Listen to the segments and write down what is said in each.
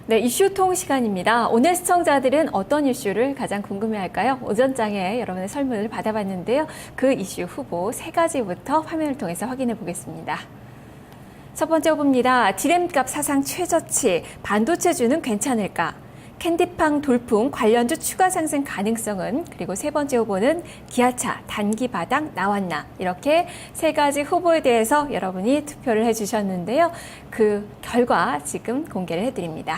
네, 이슈통 시간입니다. 오늘 시청자들은 어떤 이슈를 가장 궁금해할까요? 오전장에 여러분의 설문을 받아봤는데요. 그 이슈 후보 3가지부터 화면을 통해서 확인해 보겠습니다. 첫 번째 후보입니다. 디램값 사상 최저치, 반도체주는 괜찮을까? 캔디팡 돌풍 관련주 추가 상승 가능성은? 그리고 세 번째 후보는 기아차 단기 바닥 나왔나? 이렇게 3가지 후보에 대해서 여러분이 투표를 해주셨는데요. 그 결과 지금 공개를 해드립니다.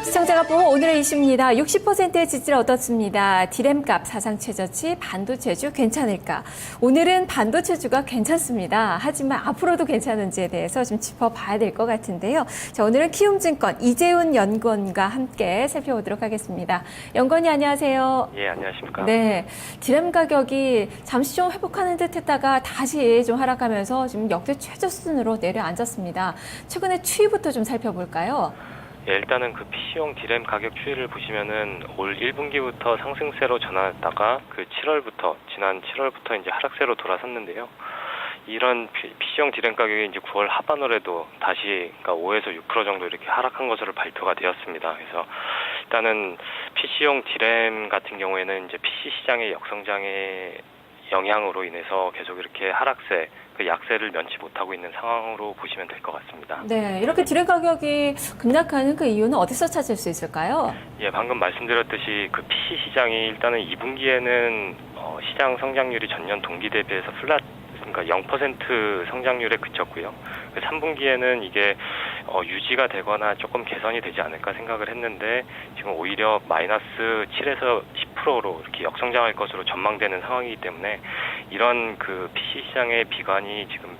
시청자가 뽑은 오늘의 이슈입니다. 60%의 지지를 얻었습니다. 디램값 사상 최저치, 반도체주 괜찮을까? 오늘은 반도체주가 괜찮습니다. 하지만 앞으로도 괜찮은지에 대해서 좀 짚어봐야 될 것 같은데요. 자, 오늘은 키움증권 이재훈 연구원과 함께 살펴보도록 하겠습니다. 연구원이 안녕하세요. 예, 안녕하십니까. 네, 디램 가격이 잠시 좀 회복하는 듯 했다가 다시 좀 하락하면서 지금 역대 최저 수준으로 내려앉았습니다. 최근에 추이부터 좀 살펴볼까요? 예, 일단은 그 PC용 디램 가격 추이를 보시면은 올 1분기부터 상승세로 전환했다가 지난 7월부터 이제 하락세로 돌아섰는데요. 이런 PC용 디램 가격이 이제 9월 하반월에도 다시 그러니까 5에서 6% 정도 이렇게 하락한 것으로 발표가 되었습니다. 그래서 일단은 PC용 디램 같은 경우에는 이제 PC 시장의 역성장의 영향으로 인해서 계속 이렇게 하락세, 그 약세를 면치 못하고 있는 상황으로 보시면 될 것 같습니다. 네, 이렇게 디램 가격이 급락하는 그 이유는 어디서 찾을 수 있을까요? 예, 방금 말씀드렸듯이 그 PC 시장이 일단은 2분기에는 시장 성장률이 전년 동기 대비해서 그러니까 0% 성장률에 그쳤고요. 3분기에는 이게 유지가 되거나 조금 개선이 되지 않을까 생각을 했는데 지금 오히려 마이너스 7에서 10%로 이렇게 역성장할 것으로 전망되는 상황이기 때문에 이런 그 PC 시장의 비관이 지금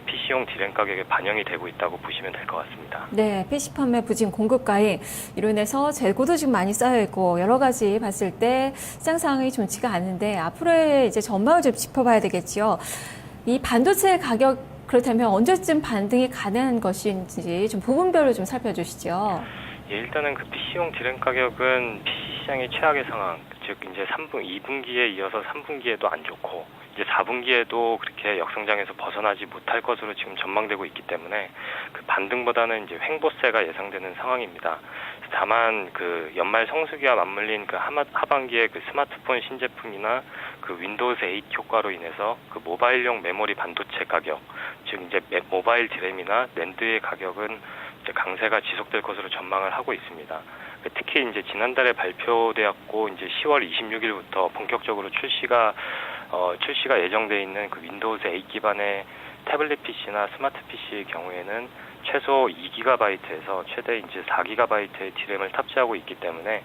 PC용 디램 가격에 반영이 되고 있다고 보시면 될 것 같습니다. 네, PC 판매 부진 공급가에 이로 인해서 재고도 지금 많이 쌓여 있고 여러 가지 봤을 때 시장 상황이 좋지가 않은데 앞으로의 이제 전망을 좀 짚어봐야 되겠지요. 이 반도체 가격 그렇다면 언제쯤 반등이 가능한 것인지 좀 부분별로 좀 살펴주시죠. 예, 일단은 그 PC용 디램 가격은 PC 시장의 최악의 상황, 즉 이제 2분기에 이어서 3분기에도 안 좋고 이제 4분기에도 그렇게 역성장에서 벗어나지 못할 것으로 지금 전망되고 있기 때문에 그 반등보다는 이제 횡보세가 예상되는 상황입니다. 다만 그 연말 성수기와 맞물린 그 하반기에 그 스마트폰 신제품이나 그 윈도우 8 효과로 인해서 그 모바일용 메모리 반도체 가격, 즉 이제 모바일 디램이나 낸드의 가격은 이제 강세가 지속될 것으로 전망을 하고 있습니다. 특히 이제 지난달에 발표되었고 이제 10월 26일부터 본격적으로 출시가 예정돼 있는 그 윈도우 8 기반의 태블릿 PC나 스마트 PC의 경우에는 최소 2GB에서 최대 이제 4GB의 디램을 탑재하고 있기 때문에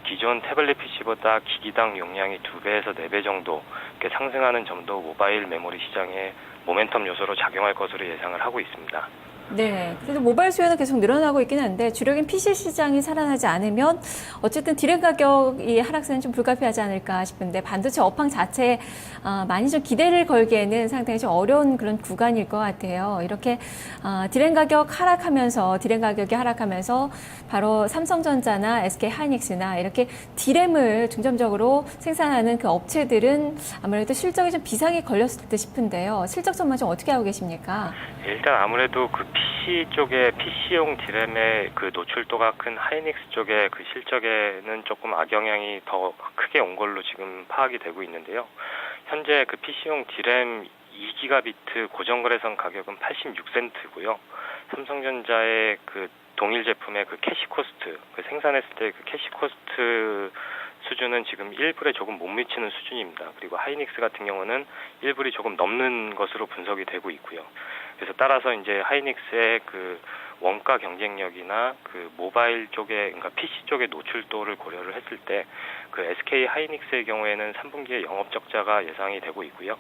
기존 태블릿 PC보다 기기당 용량이 2배에서 4배 정도 이렇게 상승하는 점도 모바일 메모리 시장의 모멘텀 요소로 작용할 것으로 예상을 하고 있습니다. 네, 그래도 모바일 수요는 계속 늘어나고 있긴 한데 주력인 PC 시장이 살아나지 않으면 어쨌든 디램 가격이 하락세는 좀 불가피하지 않을까 싶은데 반도체 업황 자체에 많이 좀 기대를 걸기에는 상당히 좀 어려운 그런 구간일 것 같아요. 이렇게 디램 가격이 하락하면서 바로 삼성전자나 SK하이닉스나 이렇게 디램을 중점적으로 생산하는 그 업체들은 아무래도 실적에 좀 비상이 걸렸을 듯 싶은데요. 실적 전망 좀 어떻게 하고 계십니까? 일단 아무래도 그 PC 쪽에 PC용 디램의 그 노출도가 큰 하이닉스 쪽의 그 실적에는 조금 악영향이 더 크게 온 걸로 지금 파악이 되고 있는데요. 현재 그 PC용 디램 2GB 고정거래선 가격은 86센트고요. 삼성전자의 그 동일 제품의 그 캐시 코스트, 그 생산했을 때 그 캐시 코스트 수준은 지금 1불에 조금 못 미치는 수준입니다. 그리고 하이닉스 같은 경우는 1불이 조금 넘는 것으로 분석이 되고 있고요. 그래서 따라서 이제 하이닉스의 그 원가 경쟁력이나 그 모바일 쪽에, 그러니까 PC 쪽의 노출도를 고려를 했을 때 그 SK 하이닉스의 경우에는 3분기에 영업 적자가 예상이 되고 있고요.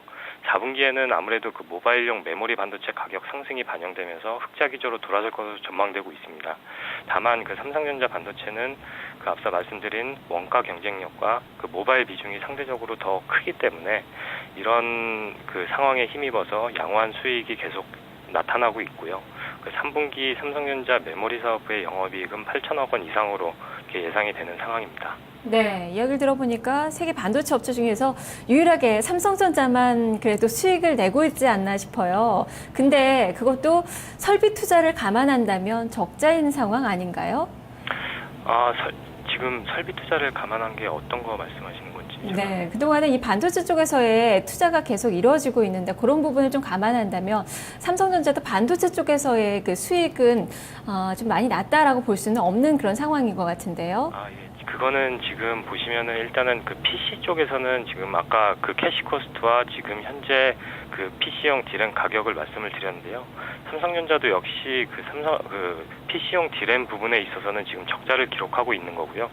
4분기에는 아무래도 그 모바일용 메모리 반도체 가격 상승이 반영되면서 흑자 기조로 돌아설 것으로 전망되고 있습니다. 다만 그 삼성전자 반도체는 그 앞서 말씀드린 원가 경쟁력과 그 모바일 비중이 상대적으로 더 크기 때문에 이런 그 상황에 힘입어서 양호한 수익이 계속 나타나고 있고요. 그 3분기 삼성전자 메모리 사업부의 영업이익은 8천억 원 이상으로 이렇게 예상이 되는 상황입니다. 네, 이야기를 들어보니까 세계 반도체 업체 중에서 유일하게 삼성전자만 그래도 수익을 내고 있지 않나 싶어요. 근데 그것도 설비 투자를 감안한다면 적자인 상황 아닌가요? 지금 설비 투자를 감안한 게 어떤 거 말씀하시는 건지. 네, 그동안은 이 반도체 쪽에서의 투자가 계속 이루어지고 있는데 그런 부분을 좀 감안한다면 삼성전자도 반도체 쪽에서의 그 수익은 좀 많이 낮다라고 볼 수는 없는 그런 상황인 것 같은데요. 예. 그거는 지금 보시면은 일단은 그 PC 쪽에서는 지금 아까 그 캐시 코스트와 지금 현재 그 PC용 디램 가격을 말씀을 드렸는데요. 삼성전자도 역시 그 PC용 디램 부분에 있어서는 지금 적자를 기록하고 있는 거고요.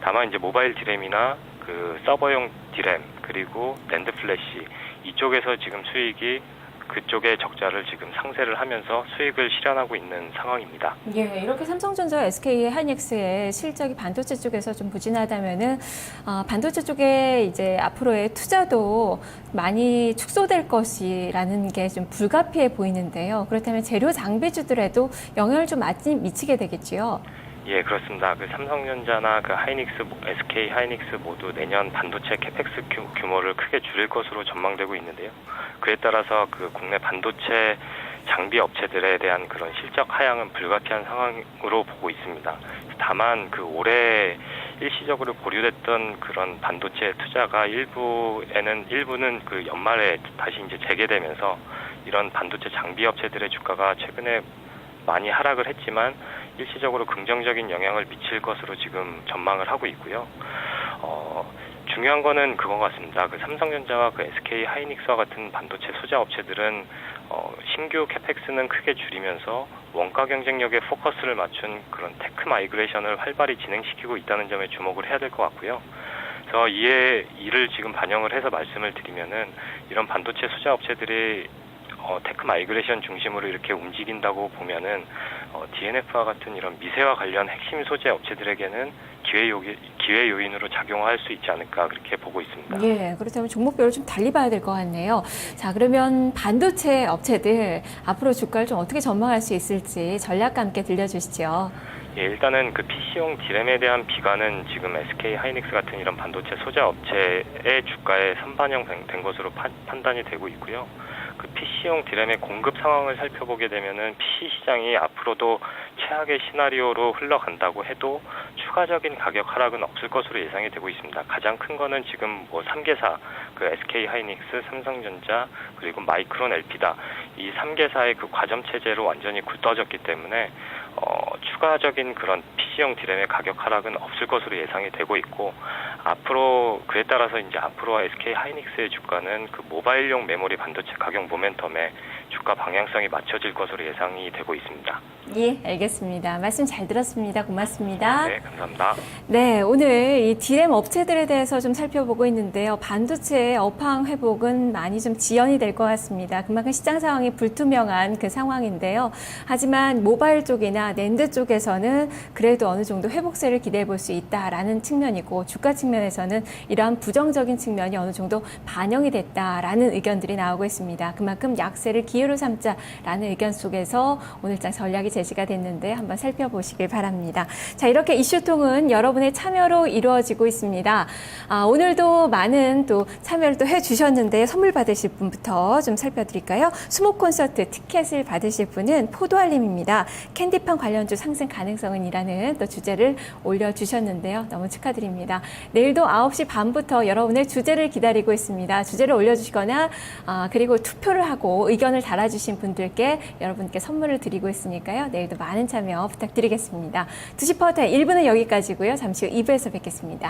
다만 이제 모바일 디램이나 그 서버용 디램 그리고 낸드 플래시 이쪽에서 지금 수익이 그쪽의 적자를 지금 상쇄를 하면서 수익을 실현하고 있는 상황입니다. 예, 이렇게 삼성전자, SK 하이닉스의 실적이 반도체 쪽에서 좀 부진하다면은 반도체 쪽에 이제 앞으로의 투자도 많이 축소될 것이라는 게 좀 불가피해 보이는데요. 그렇다면 재료 장비주들에도 영향을 좀 많이 미치게 되겠지요. 예, 그렇습니다. 그 삼성전자나 그 하이닉스, SK 하이닉스 모두 내년 반도체 캐펙스 규모를 크게 줄일 것으로 전망되고 있는데요. 그에 따라서 그 국내 반도체 장비 업체들에 대한 그런 실적 하향은 불가피한 상황으로 보고 있습니다. 다만 그 올해 일시적으로 보류됐던 그런 반도체 투자가 일부는 그 연말에 다시 이제 재개되면서 이런 반도체 장비 업체들의 주가가 최근에 많이 하락을 했지만 일시적으로 긍정적인 영향을 미칠 것으로 지금 전망을 하고 있고요. 중요한 거는 그거 같습니다. 그 삼성전자와 그 SK 하이닉스와 같은 반도체 소자 업체들은 신규 캐펙스는 크게 줄이면서 원가 경쟁력에 포커스를 맞춘 그런 테크 마이그레이션을 활발히 진행시키고 있다는 점에 주목을 해야 될 것 같고요. 그래서 이를 지금 반영을 해서 말씀을 드리면은 이런 반도체 소자 업체들이 테크 마이그레이션 중심으로 이렇게 움직인다고 보면은 DNF와 같은 이런 미세와 관련 핵심 소재 업체들에게는 기회 요인으로 작용할 수 있지 않을까 그렇게 보고 있습니다. 예, 그렇다면 종목별로 좀 달리 봐야 될 것 같네요. 자, 그러면 반도체 업체들 앞으로 주가를 좀 어떻게 전망할 수 있을지 전략과 함께 들려주시죠. 예, 일단은 그 PC용 디램에 대한 비관은 지금 SK 하이닉스 같은 이런 반도체 소재 업체의 주가에 선반영된 것으로 판단이 되고 있고요. 그 PC용 디램의 공급 상황을 살펴보게 되면은 PC 시장이 앞으로도 최악의 시나리오로 흘러간다고 해도 추가적인 가격 하락은 없을 것으로 예상이 되고 있습니다. 가장 큰 거는 지금 뭐 3개사, 그 SK 하이닉스, 삼성전자, 그리고 마이크론 LP다. 이 3개사의 그 과점 체제로 완전히 굳어졌기 때문에 추가적인 그런 PC용 디램의 가격 하락은 없을 것으로 예상이 되고 있고 앞으로 그에 따라서 이제 앞으로 SK 하이닉스의 주가는 그 모바일용 메모리 반도체 가격 모멘텀에 주가 방향성이 맞춰질 것으로 예상이 되고 있습니다. 예, 알겠습니다. 말씀 잘 들었습니다. 고맙습니다. 네, 감사합니다. 네, 오늘 이 디램 업체들에 대해서 좀 살펴보고 있는데요. 반도체의 업황 회복은 많이 좀 지연이 될 것 같습니다. 그만큼 시장 상황이 불투명한 그 상황인데요. 하지만 모바일 쪽이나 낸드 쪽에서는 그래도 어느 정도 회복세를 기대해 볼 수 있다라는 측면이고 주가 측면에서는 이러한 부정적인 측면이 어느 정도 반영이 됐다라는 의견들이 나오고 있습니다. 그만큼 약세를 기회로 삼자라는 의견 속에서 오늘장 전략이 제시가 됐는데 한번 살펴보시길 바랍니다. 자, 이렇게 이슈통은 여러분의 참여로 이루어지고 있습니다. 오늘도 많은 또 참여를 또 해주셨는데 선물 받으실 분부터 좀 살펴드릴까요? 수목 콘서트 티켓을 받으실 분은 포도알림입니다. 캔디판 관련주 상승 가능성은 이라는 또 주제를 올려주셨는데요. 너무 축하드립니다. 내일도 9시 반부터 여러분의 주제를 기다리고 있습니다. 주제를 올려주시거나 그리고 투표를 하고 의견을 달아주신 분들께 여러분께 선물을 드리고 있으니까요. 내일도 많은 참여 부탁드리겠습니다. 2시 퍼터 1부는 여기까지고요. 잠시 후 2부에서 뵙겠습니다.